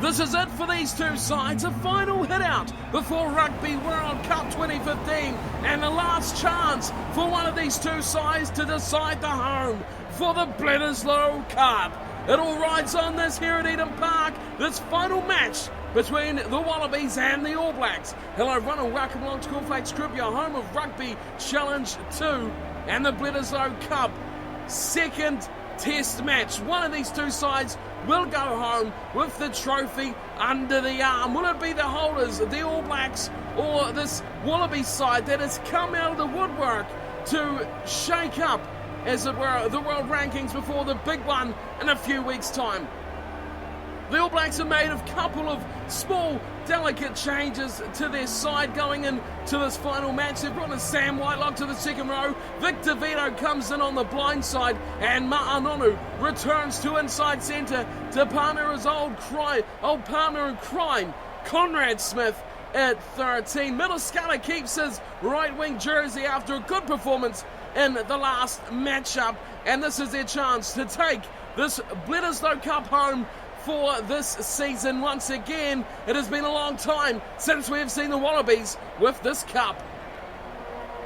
This is it for these two sides, a final hit-out before Rugby World Cup 2015 and the last chance for one of these two sides to decide the home for the Bledisloe Cup. It all rides on this here at Eden Park, this final match between the Wallabies and the All Blacks. Hello everyone and welcome along to Cornflakes Group, your home of Rugby Challenge 2 and the Bledisloe Cup second test match. One of these two sides will go home with the trophy under the arm. Will it be the holders, the All Blacks, or this Wallabies side that has come out of the woodwork to shake up, as it were, the world rankings before the big one in a few weeks' time? The All Blacks have made a couple of small, delicate changes to their side going into this final match. They've brought in Sam Whitelock to the second row. Victor Vito comes in on the blind side, and Ma'anonu returns to inside centre to partner his old partner in crime, Conrad Smith, at 13. Middlescala keeps his right-wing jersey after a good performance in the last matchup, and this is their chance to take this Bledisloe Cup home for this season. Once again, it has been a long time since we have seen the Wallabies with this cup.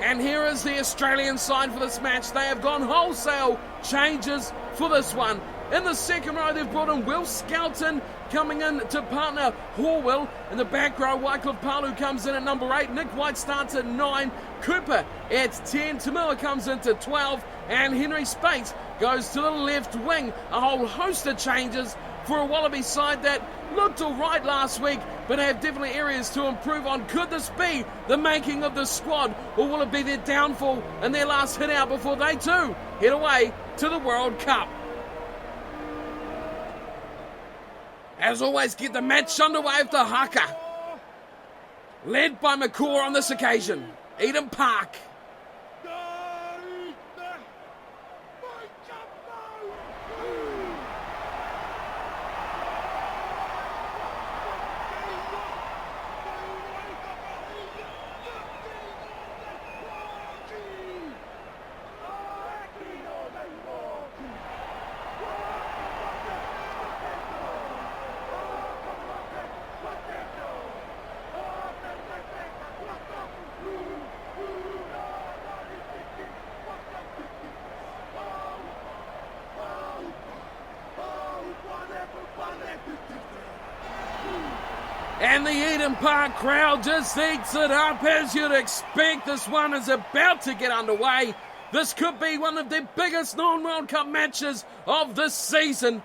And here is the Australian side for this match. They have gone wholesale changes for this one. In the second row, they've brought in Will Skelton coming in to partner Horwill. In the back row, Wycliffe Palu comes in at number 8. Nick White starts at 9. Cooper at 10. Tamila comes into 12. And Henry Spates goes to the left wing. A whole host of changes for a Wallaby side that looked all right last week, but have definitely areas to improve on. Could this be the making of the squad, or will it be their downfall and their last hit out before they too head away to the World Cup? As always, get the match underway with the haka, led by McCaw on this occasion. Eden Park. And the Eden Park crowd just eats it up, as you'd expect. This one is about to get underway. This could be one of the biggest non-World Cup matches of this season.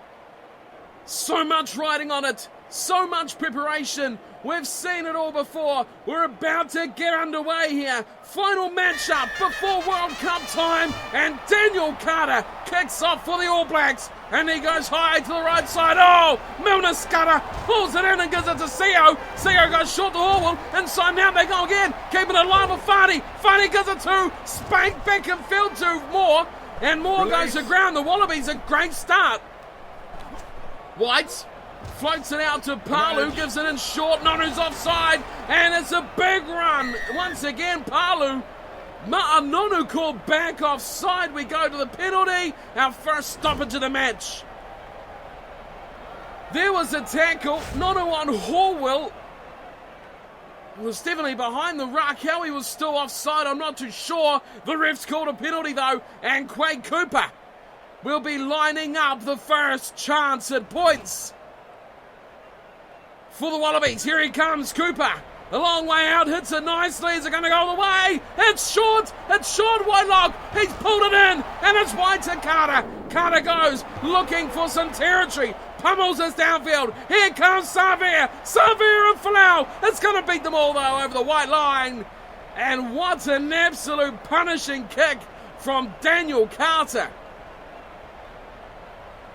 So much riding on it, so much preparation. We've seen it all before. We're about to get underway here. Final matchup before World Cup time, and Daniel Carter kicks off for the All Blacks, and he goes high to the right side. Oh, Milner Scudder pulls it in and gives it to Seo. Seo goes short to Horwell. Inside now they go again, keeping it alive with Farney. Farney gives it to Spank Beckenfield to Moore, and Moore goes to ground. The Wallabies a great start. White floats it out to Palu, gives it in short, Nonu's offside, and it's a big run. Once again, Palu. Ma'anonu called back offside. We go to the penalty, our first stoppage of the match. There was a tackle, Nonu on Horwill. Was definitely behind the ruck. How he was still offside, I'm not too sure. The ref's called a penalty though, and Quade Cooper will be lining up the first chance at points for the Wallabies. Here he comes, Cooper. A long way out, hits it nicely. Is it going to go all the way? It's short, Whitelock. He's pulled it in, and it's wide to Carter. Carter goes, looking for some territory. Pummels us downfield. Here comes Savir and Falau. It's going to beat them all, though, over the white line. And what an absolute punishing kick from Daniel Carter.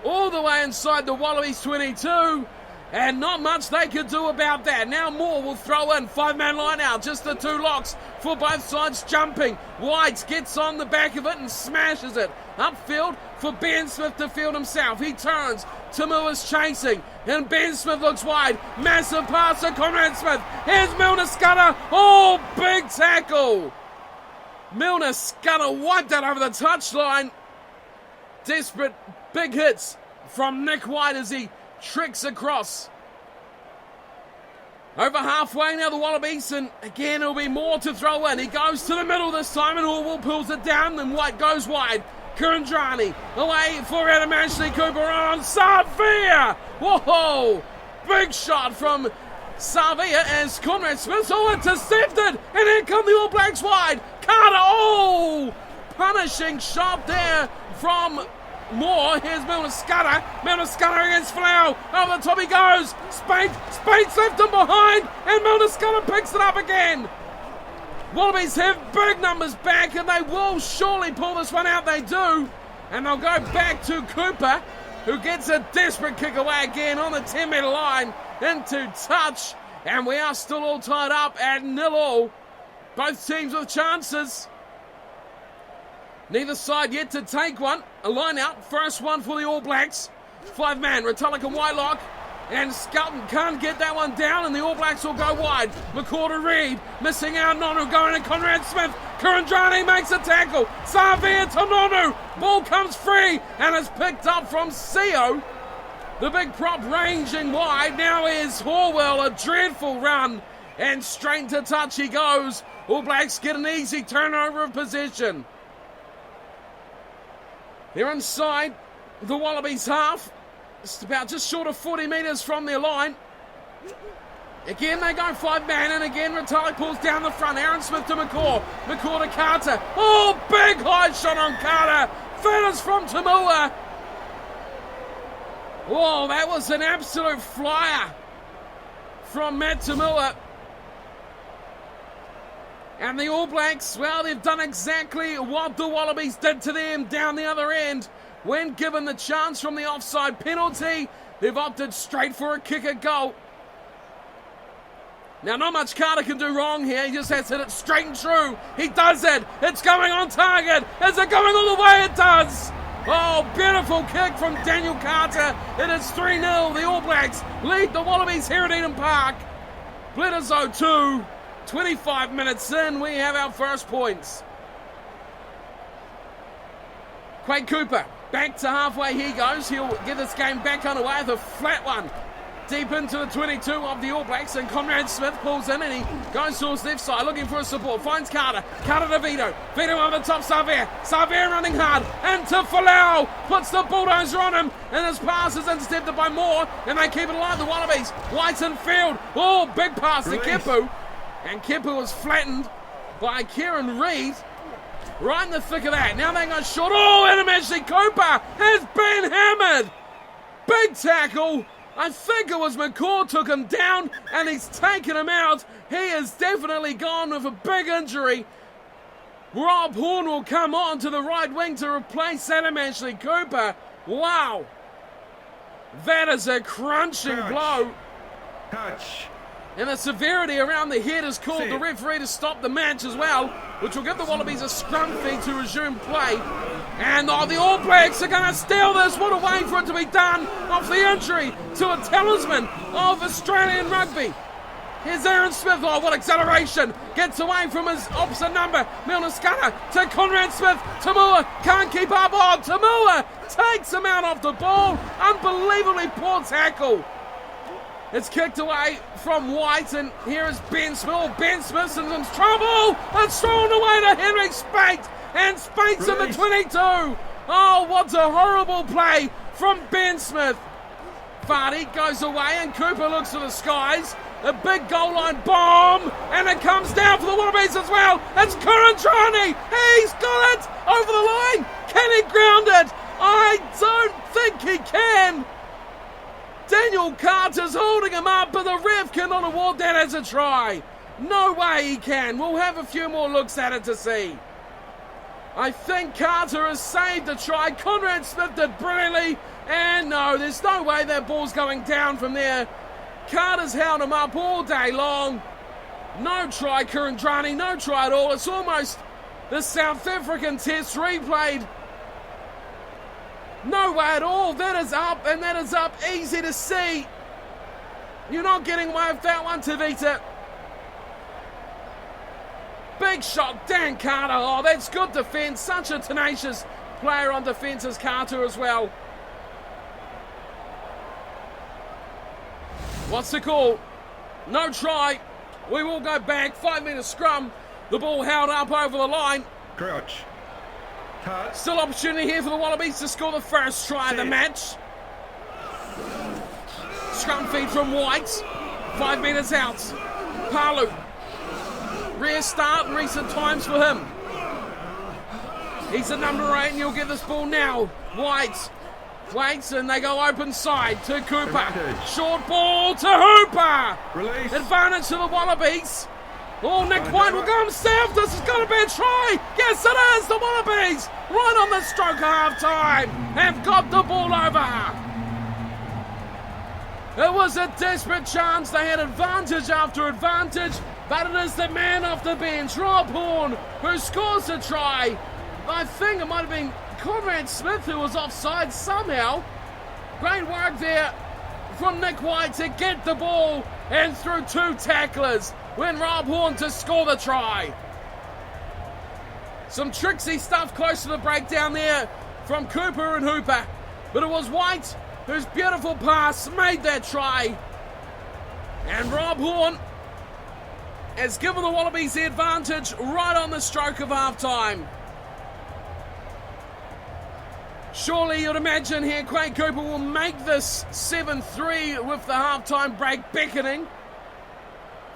All the way inside the Wallabies 22. And not much they could do about that. Now Moore will throw in. 5-man line out. Just the two locks for both sides jumping. White gets on the back of it and smashes it. Upfield for Ben Smith to field himself. He turns. Tamu is chasing. And Ben Smith looks wide. Massive pass to Conrad Smith. Here's Milner Scudder. Oh, big tackle. Milner Scudder wiped that over the touchline. Desperate big hits from Nick White as he tricks across. Over halfway now, the Wallabies, and again it'll be more to throw in. He goes to the middle this time, and Orwell pulls it down, and White goes wide. Kurandrani away for Adam Ashley Cooper on Savia. Whoa! Big shot from Savia as Conrad Smith's all intercepted, and here come the All Blacks wide. Carter, oh! Punishing shot there from Moore. Here's Milner Scudder. Milner Scudder against Flow. Over the top he goes. Spates left him behind, and Milner Scudder picks it up again. Wallabies have big numbers back, and they will surely pull this one out. They do. And they'll go back to Cooper, who gets a desperate kick away again on the 10-metre line into touch. And we are still all tied up at 0-0. Both teams with chances. Neither side yet to take one. A line out. First one for the All Blacks. 5-man. Retallick and Whitelock. And Skelton can't get that one down, and the All Blacks will go wide. McCall to Reed. Missing out. Nonu going to Conrad Smith. Kurandrani makes a tackle. Savia to Nonu. Ball comes free and is picked up from Seo. The big prop ranging wide. Now is Horwell. A dreadful run. And straight to touch he goes. All Blacks get an easy turnover of possession. They're inside the Wallabies half. It's about just short of 40 metres from their line. Again, they go 5-man, and again, Retallick pulls down the front. Aaron Smith to McCaw. McCaw to Carter. Oh, big high shot on Carter. Finish from Tamua. Oh, that was an absolute flyer from Matt Tamua. And the All Blacks, well, they've done exactly what the Wallabies did to them down the other end. When given the chance from the offside penalty, they've opted straight for a kick at goal. Now, not much Carter can do wrong here. He just has to hit it straight and true. He does it. It's going on target. Is it going all the way? It does. Oh, beautiful kick from Daniel Carter. It is 3-0. The All Blacks lead the Wallabies here at Eden Park. Bledisloe 2. 25 minutes in, we have our first points. Quade Cooper, back to halfway he goes. He'll get this game back underway with a flat one. Deep into the 22 of the All Blacks, and Conrad Smith pulls in, and he goes towards left side, looking for a support. Finds Carter. Carter to Vito. Vito over the top, Savia. Savia running hard. Into Folau. Puts the bulldozer on him, and his pass is intercepted by Moore, and they keep it alive, the Wallabies. White in field. Oh, big pass to Kepu. And Kepu was flattened by Kieran Reid. Right in the thick of that. Now they go short. Oh, Adam Ashley Cooper has been hammered. Big tackle. I think it was McCaw took him down, and he's taken him out. He is definitely gone with a big injury. Rob Horn will come on to the right wing to replace Adam Ashley Cooper. Wow. That is a crunching blow. Touch. And the severity around the head has called the referee to stop the match as well, which will give the Wallabies a scrum fee to resume play. And the All Blacks are going to steal this. What a way for it to be done off the injury to a talisman of Australian rugby. Here's Aaron Smith. Oh, what acceleration. Gets away from his opposite number. Milner Scudder to Conrad Smith. Tamua can't keep up. Oh, Tamua takes him out off the ball. Unbelievably poor tackle. It's kicked away from White, and here is Ben Smith. Oh, Ben Smith's in some trouble. It's thrown away to Henry Spate, and Spate's in the 22. Oh, what a horrible play from Ben Smith. Vardy goes away, and Cooper looks to the skies. A big goal line bomb, and it comes down for the Wallabies as well. It's Kurandrani. He's got it over the line. Can he ground it? I don't think he can. Daniel Carter's holding him up, but the ref cannot award that as a try. No way he can. We'll have a few more looks at it to see. I think Carter has saved a try. Conrad Smith did brilliantly. And no, there's no way that ball's going down from there. Carter's held him up all day long. No try, Kurandrani. No try at all. It's almost the South African test replayed. No way at all. That is up, and that is up. Easy to see. You're not getting away with that one, Tavita. Big shot, Dan Carter. Oh, that's good defence. Such a tenacious player on defence as Carter as well. What's the call? No try. We will go back. 5-metre scrum. The ball held up over the line. Crouch. Cut. Still opportunity here for the Wallabies to score the first try of the match. Scrum feed from White. 5 metres out. Palu. Rare start in recent times for him. He's at number 8 and he'll get this ball now. White waits and they go open side to Cooper. Advantage. Short ball to Hooper. Release. Advantage to the Wallabies. Oh, Nick White will go himself. This is going to be a try. Yes, it is. The Wallabies, right on the stroke of half time, have got the ball over. It was a desperate chance. They had advantage after advantage, but it is the man off the bench, Rob Horne, who scores a try. I think it might have been Conrad Smith who was offside somehow. Great work there from Nick White to get the ball and through 2 tacklers when Rob Horne to score the try. Some tricksy stuff close to the breakdown there from Cooper and Hooper, but it was White whose beautiful pass made that try. And Rob Horne has given the Wallabies the advantage right on the stroke of half-time. Surely you'd imagine here Quade Cooper will make this 7-3 with the half-time break beckoning.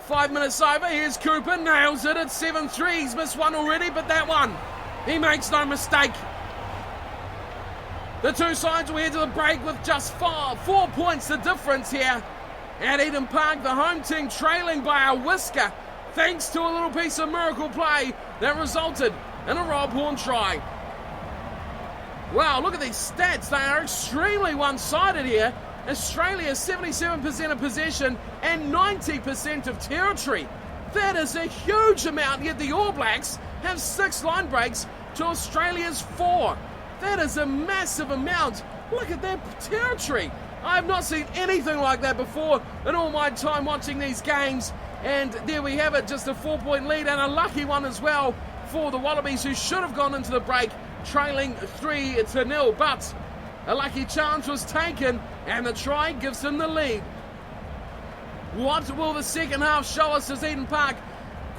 5 minutes over, here's Cooper, nails it at 7-3. He's missed one already, but that one, he makes no mistake. The 2 sides will head to the break with just 4 points the difference here at Eden Park. The home team trailing by a whisker thanks to a little piece of miracle play that resulted in a Rob Horne try. Wow, look at these stats. They are extremely one-sided here. Australia 77% of possession and 90% of territory. That is a huge amount, yet the All Blacks have 6 line breaks to Australia's 4. That is a massive amount. Look at that territory. I have not seen anything like that before in all my time watching these games. And there we have it, just a 4-point lead and a lucky one as well for the Wallabies, who should have gone into the break trailing 3-0, but a lucky chance was taken and the try gives them the lead. What will the second half show us as Eden Park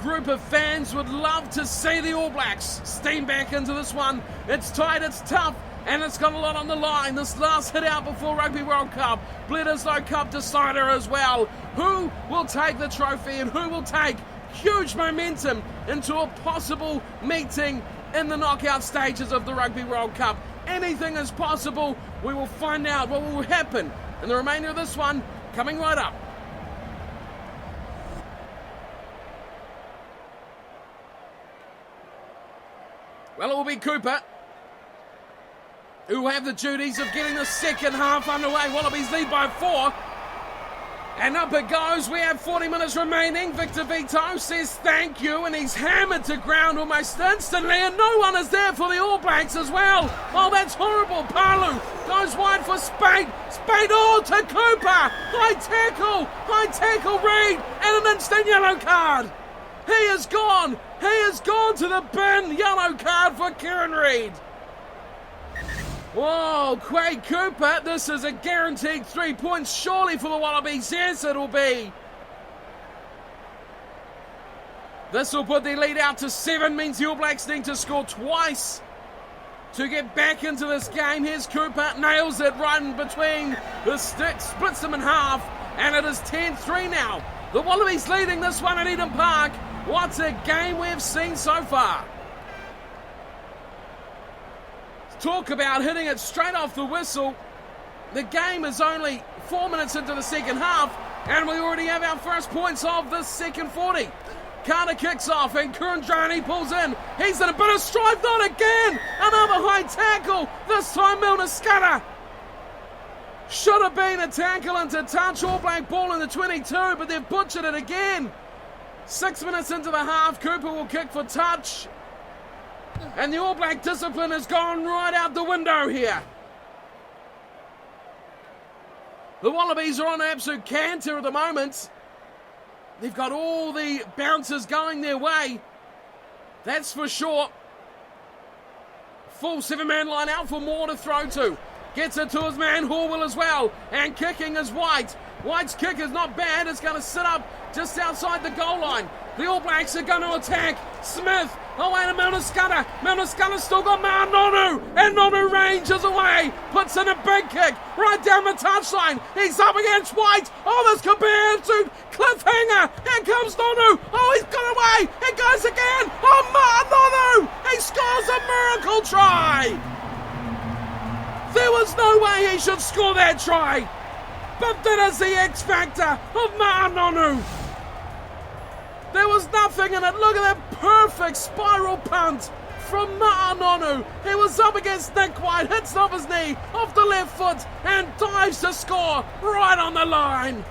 group of fans would love to see the All Blacks steam back into this one? It's tight, it's tough, and it's got a lot on the line. This last hit out before Rugby World Cup, Bledisloe Cup decider as well. Who will take the trophy and who will take huge momentum into a possible meeting in the knockout stages of the Rugby World Cup? Anything is possible. We will find out what will happen in the remainder of this one coming right up. Well, it will be Cooper who will have the duties of getting the second half underway. Wallabies lead by 4. And up it goes. We have 40 minutes remaining. Victor Vito says thank you, and he's hammered to ground almost instantly, and no one is there for the All Blacks as well. Oh, that's horrible. Palu goes wide for Spade. Spade all to Cooper. High tackle Reid, and an instant yellow card. He is gone. He has gone to the bin. Yellow card for Kieran Reid. Whoa, Quade Cooper, this is a guaranteed 3 points surely for the Wallabies. Yes, it'll be. This will put the lead out to 7, means the All Blacks need to score twice to get back into this game. Here's Cooper, nails it right in between the sticks, splits them in half, and it is 10-3 now. The Wallabies leading this one at Eden Park. What a game we've seen so far. Talk about hitting it straight off the whistle. The game is only 4 minutes into the second half, and we already have our first points of the second 40. Carter kicks off, and Kurandrani pulls in. He's in a bit of strife, not again. Another high tackle. This time Milner Scudder. Should have been a tackle into touch. All Black ball in the 22, but they've butchered it again. 6 minutes into the half, Cooper will kick for touch. And the All Black discipline has gone right out the window here. The Wallabies are on an absolute canter at the moment. They've got all the bouncers going their way. That's for sure. Full 7-man line out for Moore to throw to. Gets it to his man Horwell as well. And kicking is White. White's kick is not bad. It's going to sit up just outside the goal line. The All Blacks are going to attack. Smith away to Milner-Skudder. Milner-Skudder's still got Nonu, and Nonu ranges away. Puts in a big kick right down the touchline. He's up against White. Oh, this could be an absolute cliffhanger. Here comes Nonu. Oh, he's got away. It goes again. Oh, Nonu. He scores a miracle try. There was no way he should score that try. But that is the X factor of Nonu. There was nothing in it. Look at that perfect spiral punt from Nonu. He was up against Nick White, hits off his knee, off the left foot, and dives to score right on the line.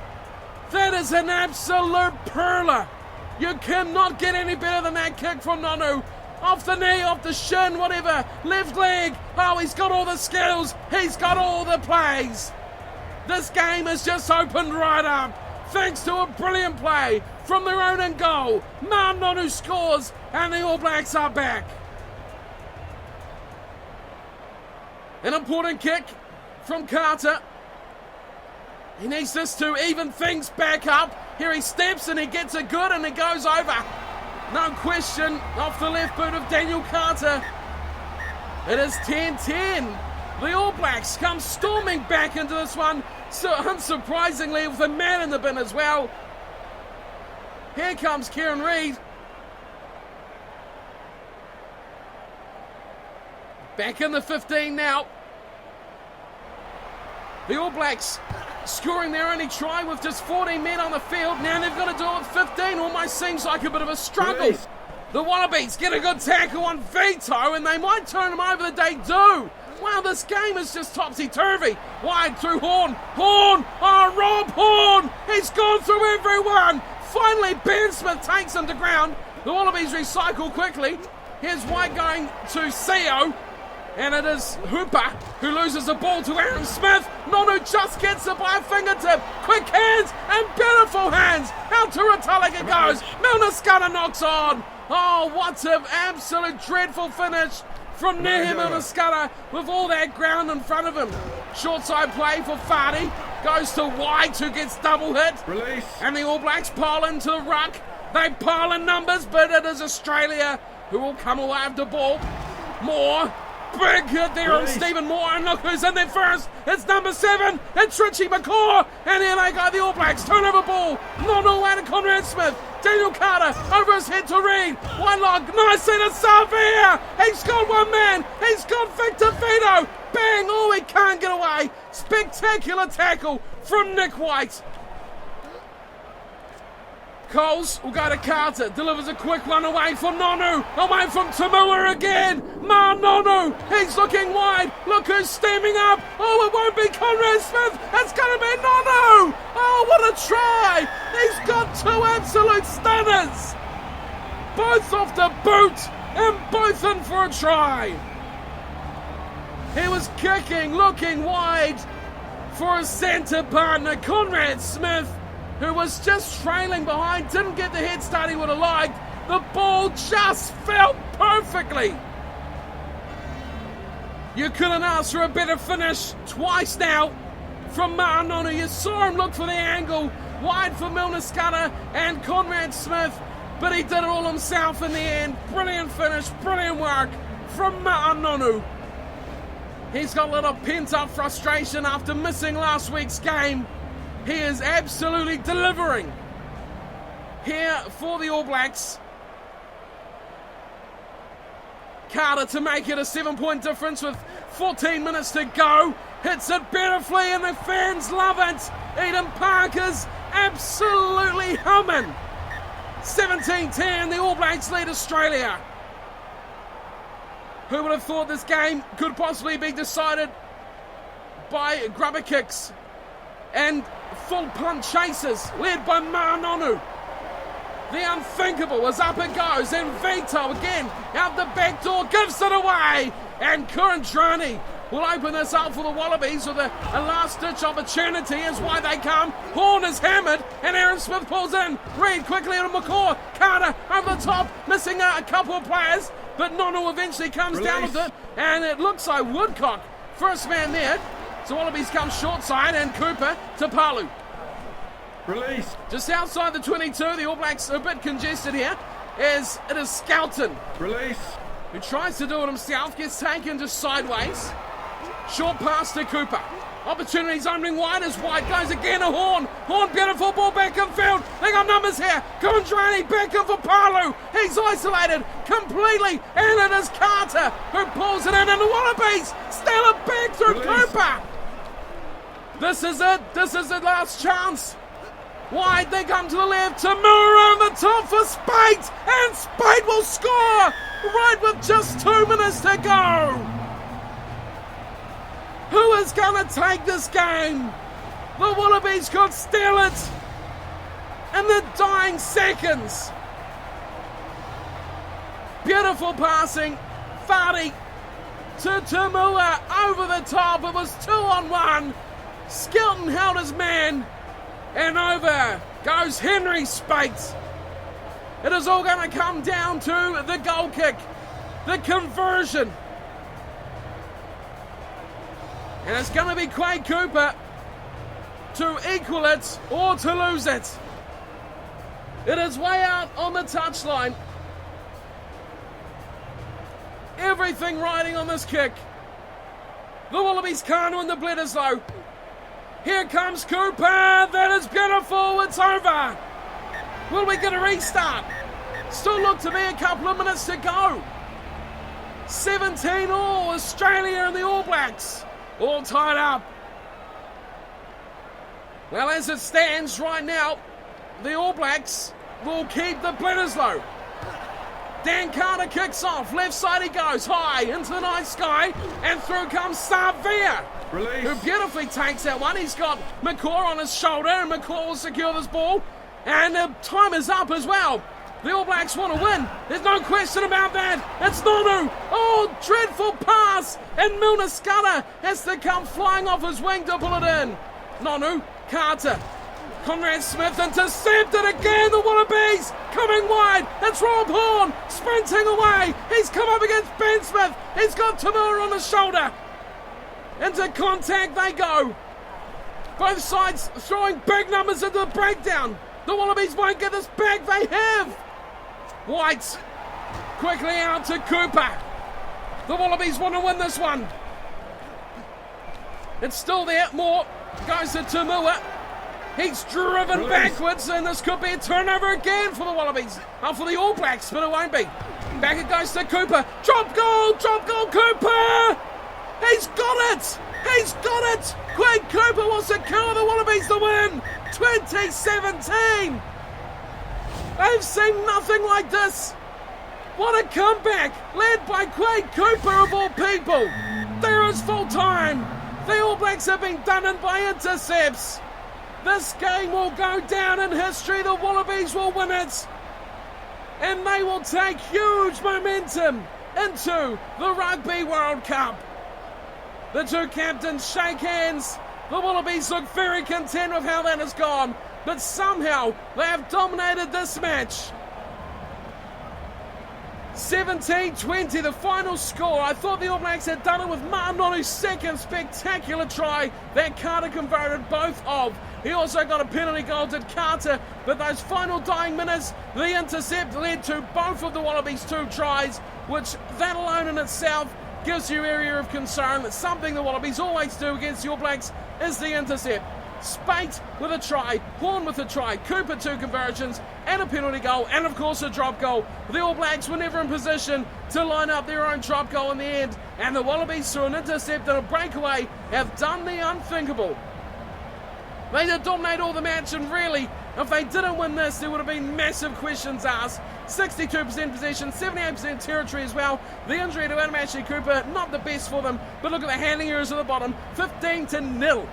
That is an absolute perler. You cannot get any better than that kick from Nonu. Off the knee, off the shin, whatever. Left leg. Oh, he's got all the skills. He's got all the plays. This game has just opened right up. Thanks to a brilliant play from their own end goal. Nonu scores and the All Blacks are back. An important kick from Carter. He needs this to even things back up. Here he steps and he gets it good and it goes over. No question, off the left boot of Daniel Carter. It is 10-10. The All Blacks come storming back into this one, so unsurprisingly with a man in the bin as well. Here comes Kieran Reid. Back in the 15 now. The All Blacks scoring their only try with just 14 men on the field. Now they've got to do it with 15. Almost seems like a bit of a struggle. Please. The Wallabies get a good tackle on Vito and they might turn them over. They do. Wow, this game is just topsy-turvy. Wide through Horn. Horn! Oh, Rob Horn! He's gone through everyone! Finally, Ben Smith takes him to ground. The Wallabies recycle quickly. Here's White going to Seo. And it is Hooper who loses the ball to Aaron Smith. Nonu just gets it by a fingertip. Quick hands and beautiful hands. Out to Retallick it goes. Milner-Skudder knocks on. Oh, what an absolute dreadful finish from near him, Milner-Skudder, with all that ground in front of him. Short side play for Fardy. Goes to White, who gets double hit. Release. And the All Blacks pile into the ruck. They pile in numbers, but it is Australia who will come away with the ball. Moore. Big hit there on Stephen Moore, and look who's in there first. It's number 7. It's Richie McCaw. And here they go, the All Blacks. Turnover ball. Nonu away to Conrad Smith. Daniel Carter over his head to Reid. One log. Nicely to Savia. He's got one man. He's got Victor Vito. Bang. Oh, he can't get away. Spectacular tackle from Nick White. Coles will go to Carter, delivers a quick one away for Nonu, away from Tamua again. Nonu, he's looking wide. Look who's steaming up. Oh, it won't be Conrad Smith. It's going to be Nonu. Oh, what a try. He's got 2 absolute stunners. Both off the boot and both in for a try. He was kicking, looking wide for his centre partner, Conrad Smith, who was just trailing behind, didn't get the head start he would have liked. The ball just fell perfectly. You couldn't ask for a better finish. Twice now from Nonu. You saw him look for the angle. Wide for Milner-Skudder and Conrad Smith, but he did it all himself in the end. Brilliant finish, brilliant work from Nonu. He's got a little pent-up frustration after missing last week's game. He is absolutely delivering here for the All Blacks. Carter to make it a 7-point difference with 14 minutes to go. Hits it beautifully and the fans love it. Eden Parker's absolutely humming. 17-10, the All Blacks lead Australia. Who would have thought this game could possibly be decided by grubber kicks and full punt chases led by Nonu. The unthinkable is up it goes, and Vito again out the back door gives it away, and Kurandrani will open this up for the Wallabies with a last-ditch opportunity. Is why they come. Horn is hammered, and Aaron Smith pulls in. Reid quickly to McCaw. Carter over the top, missing a couple of players, but Nonu eventually comes down with it, and it looks like Woodcock, first man there. So Wallabies come short side, and Cooper to Palu. Release. Just outside the 22, the All Blacks are a bit congested here, as it is Skelton, Release. who tries to do it himself, gets taken just sideways. Short pass to Cooper. Opportunities opening wide as White goes again, a Horn. Horn, beautiful ball back in field. They got numbers here. Kundrani back in for Palu. He's isolated completely, and it is Carter who pulls it in, and the Wallabies steal it back through Release. Cooper. This is it. This is the last chance. White, they come to the left. To move around the top for Spate, and Spate will score right with just 2 minutes to go. Who is going to take this game? The Wallabies could steal it in the dying seconds. Beautiful passing. Vardy to Tamua over the top. It was 2-on-1. Skelton held his man. And over goes Henry Spate. It is all going to come down to the goal kick. The conversion. And it's going to be Quade Cooper to equal it or to lose it. It is way out on the touchline. Everything riding on this kick. The Wallabies can't win the Bledisloe. Here comes Cooper. That is beautiful. It's over. Will we get a restart? Still look to be a couple of minutes to go. 17 all, Australia and the All Blacks. All tied up. Well, as it stands right now, the All Blacks will keep the Bledisloe. Dan Carter kicks off. Left side he goes. High into the night sky. And through comes Savia. Release. Who beautifully takes that one. He's got McCaw on his shoulder. And McCaw will secure this ball. And the time is up as well. The All Blacks want to win. There's no question about that. It's Nonu. Oh, dreadful pass. And Milner Scudder has to come flying off his wing to pull it in. Nonu, Carter. Conrad Smith intercepted again. The Wallabies coming wide. It's Rob Horn sprinting away. He's come up against Ben Smith. He's got Tamura on the shoulder. Into contact they go. Both sides throwing big numbers into the breakdown. The Wallabies won't get this back. They have. White quickly out to Cooper. The Wallabies want to win this one. It's still there. Moore goes to Tamua. He's driven backwards, and this could be a turnover again for the Wallabies. For the All Blacks, but it won't be. Back it goes to Cooper. Drop goal, Cooper! He's got it! He's got it! Quade Cooper will secure the Wallabies to win! 2017! I've seen nothing like this. What a comeback, led by Quade Cooper of all people. There is full time. The All Blacks have been done in by intercepts. This game will go down in history. The Wallabies will win it. And they will take huge momentum into the Rugby World Cup. The two captains shake hands. The Wallabies look very content with how that has gone. But somehow they have dominated this match. 17-20, the final score. I thought the All Blacks had done it with Ma'anonu's second spectacular try that Carter converted both of. He also got a penalty goal, did Carter, but those final dying minutes, the intercept led to both of the Wallabies' two tries, which that alone in itself gives you area of concern. That something the Wallabies always do against the All Blacks is the intercept. Spate with a try, Horn with a try, Cooper two conversions and a penalty goal, and of course a drop goal. The All Blacks were never in position to line up their own drop goal in the end, and the Wallabies through an intercept and a breakaway have done the unthinkable. They did dominate all the match, and really, if they didn't win this, there would have been massive questions asked. 62% possession, 78% territory as well. The injury to Adam Ashley Cooper, not the best for them, but look at the handling errors at the bottom, 15-0.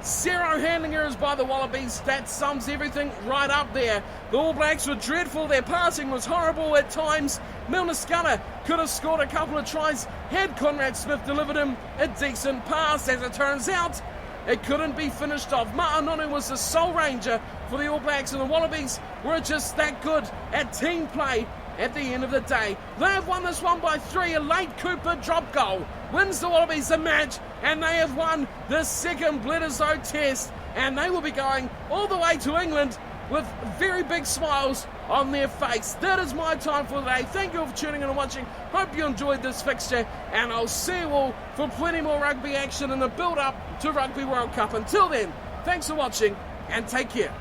0 handling errors by the Wallabies. That sums everything right up there. The All Blacks were dreadful. Their passing was horrible at times. Milner Scudder could have scored a couple of tries had Conrad Smith delivered him a decent pass. As it turns out, it couldn't be finished off. Ma'anonu was the sole ranger for the All Blacks, and the Wallabies were just that good at team play at the end of the day. They have won this one by 3. A late Cooper drop goal wins the Wallabies the match, and they have won the second Bledisloe Test and they will be going all the way to England with very big smiles on their face. That is my time for today. Thank you all for tuning in and watching. Hope you enjoyed this fixture, and I'll see you all for plenty more rugby action in the build-up to Rugby World Cup. Until then, thanks for watching, and take care.